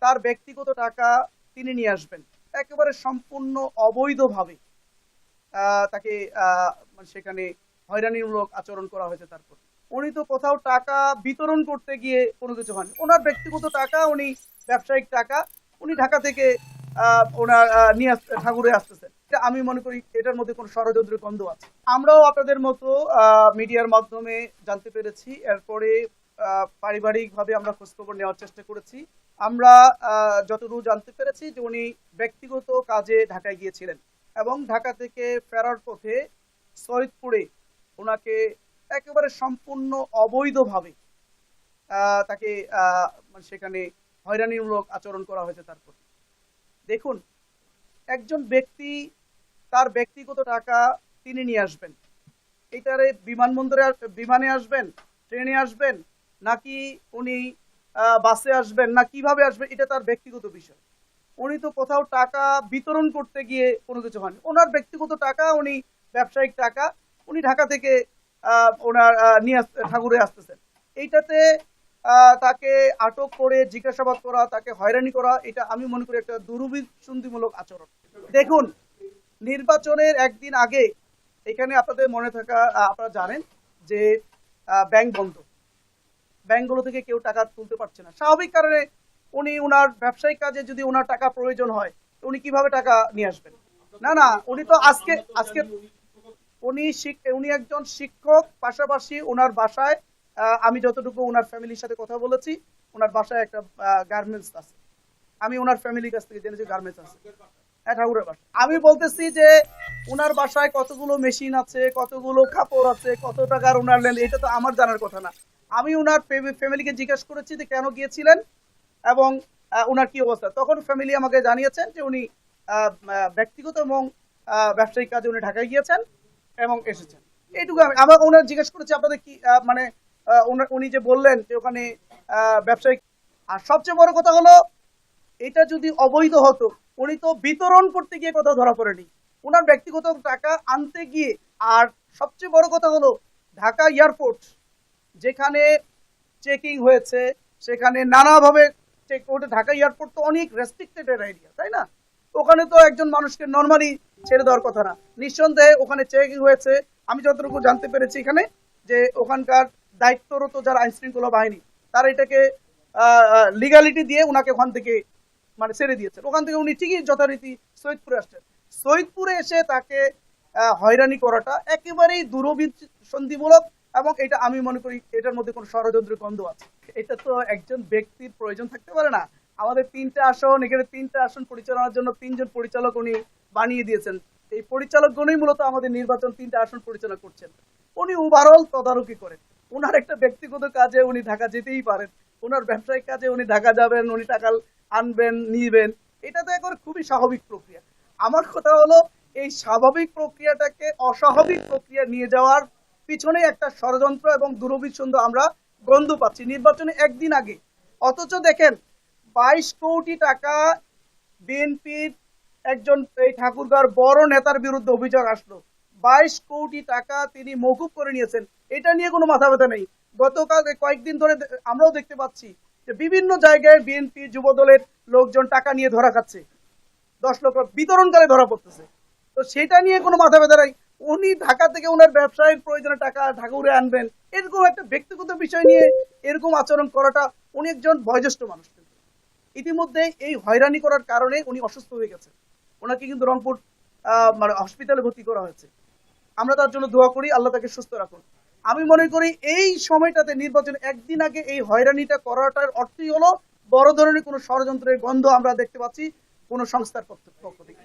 তার ব্যক্তিগত টাকা তিনি নিয়ে আসবেন একেবারে সম্পূর্ণ অবৈধভাবে। তাকে মানে সেখানে হয়রানিমূলক আচরণ করা হয়েছে। তারপর উনি তো কোথাও টাকা বিতরণ করতে গিয়ে কোনো কিছু হয়নি, ওনার ব্যক্তিগত টাকা, উনি ব্যবসায়িক টাকা উনি ঢাকা থেকে ওনার নিয়ে ঠাকুরে আসতেছেন। আমি মনে করি এটার মধ্যে কোনো ষড়যন্ত্রের গন্ধ আছে। আমরাও আপনাদের মতো মিডিয়ার মাধ্যমে জানতে পেরেছি, এরপরে পারিবারিক ভাবে আমরা খোঁজখবর নেওয়ার চেষ্টা করেছি। আমরা যতদূর জানতে পেরেছি যে উনি ব্যক্তিগত কাজে ঢাকায় গিয়েছিলেন এবং ঢাকা থেকে ফেরার পথে সৈয়দপুরে ওনাকে একেবারে সম্পূর্ণ অবৈধভাবে তাকে মানে সেখানে হয়রানিমূলক আচরণ করা হয়েছে। তারপর দেখুন, একজন ব্যক্তি তার ব্যক্তিগত টাকা তিনি নিয়ে আসবেন, এটারে বিমানবন্দরে বিমানে আসবেন, ট্রেনে আসবেন, নাকি উনি বাসে আসবেন, না কিভাবে আসবেন, এটা তার ব্যক্তিগত বিষয়। উনি তো কোথাও টাকা বিতরণ করতে গিয়ে কোনো কিছু হয়নি, ওনার ব্যক্তিগত টাকা, উনি ব্যবসায়িক টাকা উনি ঢাকা থেকে ওনার নিয়ে ঠাকুরে আসতেছেন। এইটাতে তাকে আটক করে জিজ্ঞাসাবাদ করা, তাকে হয়রানি করা, এটা আমি মনে করি একটা দুরভিসন্ধিমূলক আচরণ। দেখুন, নির্বাচনের একদিন আগে এখানে আপনাদের মনে থাকা আপনারা জানেন যে ব্যাংক বন্ধ, ব্যাংকগুলো থেকে কেউ টাকা তুলতে পারছে না। স্বাভাবিক কারণে উনি ওনার ব্যবসায়িক কাজে যদি ওনার টাকা প্রয়োজন হয়, উনি কিভাবে টাকা নিয়ে আসবেন? না না, উনি তো আজকে আজকে উনি একজন শিক্ষক, পাশাপাশি ওনার বাসায় আমি যতটুকু ওনার ফ্যামিলির সাথে কথা বলেছি, ওনার বাসায় একটা গার্মেন্টস আছে। আমি ওনার ফ্যামিলির কাছ থেকে জেনেছি গার্মেন্টস আছে। হ্যাঁ, ঠাকুরের বাসা। আমি বলতেছি যে ওনার বাসায় কতগুলো মেশিন আছে, কতগুলো কাপড় আছে, কত টাকার ওনার লেন, এটা তো আমার জানার কথা না। আমি ওনার ফ্যামিলিকে জিজ্ঞেস করেছি যে কেন গিয়েছিলেন এবং ওনার কি অবস্থা। তখন ফ্যামিলি আমাকে জানিয়েছেন যে উনি ব্যক্তিগত এবং ব্যবসায়িক কাজে উনি ঢাকায় গিয়েছেন এবং এসেছেন। এইটুকু আমার ওনার জিজ্ঞেস করেছি আপনাদের কি মানে উনি যে বললেন যে ওখানে ব্যবসায়িক। আর সবচেয়ে বড় কথা হলো, এটা যদি অবৈধ হতো, উনি তো বিতরণ করতে গিয়ে কোথাও ধরা পড়েনি, ওনার ব্যক্তিগত টাকা আনতে গিয়ে। আর সবচেয়ে বড় কথা হলো, ঢাকা এয়ারপোর্ট যেখানে চেকিং হয়েছে, সেখানে নানাভাবে চেক করতে, ঢাকা এয়ারপোর্ট তো অনেক রেস্ট্রিক্টেড এরিয়া, তাই না? ওখানে তো একজন মানুষকে নর্মালি ছেড়ে দেওয়ার কথা না। নিঃসন্দেহে ওখানে চেকিং হয়েছে। আমি যতটুকু জানতে পেরেছি এখানে যে ওখানকার দায়িত্বরত যারা আইন শৃঙ্খলা বাহিনী, তারা এটাকে লিগালিটি দিয়ে ওনাকে ওখান থেকে মানে ছেড়ে দিয়েছেন। ওখান থেকে উনি ঠিকই যথারীতি সৈয়দপুরে আসছেন। সৈয়দপুরে এসে তাকে হয়রানি করাটা একেবারেই দুরভিসন্ধিমূলক এবং এটা আমি মনে করি এটার মধ্যে কোনো ষড়যন্ত্রের গন্ধ আছে। এটা তো একজন ব্যক্তির প্রয়োজন থাকতে পারে না। আমাদের 3টা আসন, এখানে 3টা আসন পরিচালনার জন্য 3জন পরিচালক উনি বানিয়ে দিয়েছেন। এই পরিচালকগণই মূলত আমাদের নির্বাচন 3টা আসন পরিচালনা করছেন। উনি ওভারঅল তদারকি করেন। ওনার একটা ব্যক্তিগত কাজে উনি ঢাকা যেতেই পারেন, ওনার ব্যবসায়িক কাজে উনি ঢাকা যাবেন, উনি টাকা আনবেন, নিবেন, এটা তো একবার খুবই স্বাভাবিক প্রক্রিয়া। আমার কথা হলো, এই স্বাভাবিক প্রক্রিয়াটাকে অস্বাভাবিক প্রক্রিয়া নিয়ে যাওয়ার পিছনে একটা ষড়যন্ত্র এবং দুরভিসন্ধি আমরা গন্ধ পাচ্ছি নির্বাচনে একদিন আগে। অথচ দেখেন, 22 কোটি টাকা বিএনপির একজন এই ঠাকুরগাঁর বড় নেতার বিরুদ্ধে অভিযোগ আসলো। 22 কোটি টাকা তিনি মওকুফ করে নিয়েছেন, এটা নিয়ে কোনো মাথা ব্যথা নেই। গতকাল কয়েকদিন ধরে আমরাও দেখতে পাচ্ছি যে বিভিন্ন জায়গায় বিএনপি যুব দলের লোকজন টাকা নিয়ে ধরা খাচ্ছে, 10 লক্ষ বিতরণকালে ধরা পড়তেছে। তো সেটা নিয়ে কোনো মাথা ব্যথা নাই। উনি ঢাকা থেকে ওনার ব্যবসায়ের প্রয়োজনে টাকা ঠাকুরে আনবেন, এরকম একটা ব্যক্তিগত বিষয় নিয়ে এরকম আচরণ করাটা, উনি একজন বয়োজ্যেষ্ঠ মানুষ, কিন্তু ইতিমধ্যে এই হয়রানি করার কারণে উনি অসুস্থ হয়ে গেছেন। ওনাকে কিন্তু রংপুর মানে হসপিটালে ভর্তি করা হয়েছে। আমরা তার জন্য দোয়া করি, আল্লাহ তাকে সুস্থ রাখুন। আমি মনে করি এই সময়টাতে নির্বাচনে একদিন আগে এই হয়রানিটা করাটার অর্থই হলো বড় ধরনের কোনো ষড়যন্ত্রের গন্ধ আমরা দেখতে পাচ্ছি কোনো সংস্থার পক্ষ থেকে।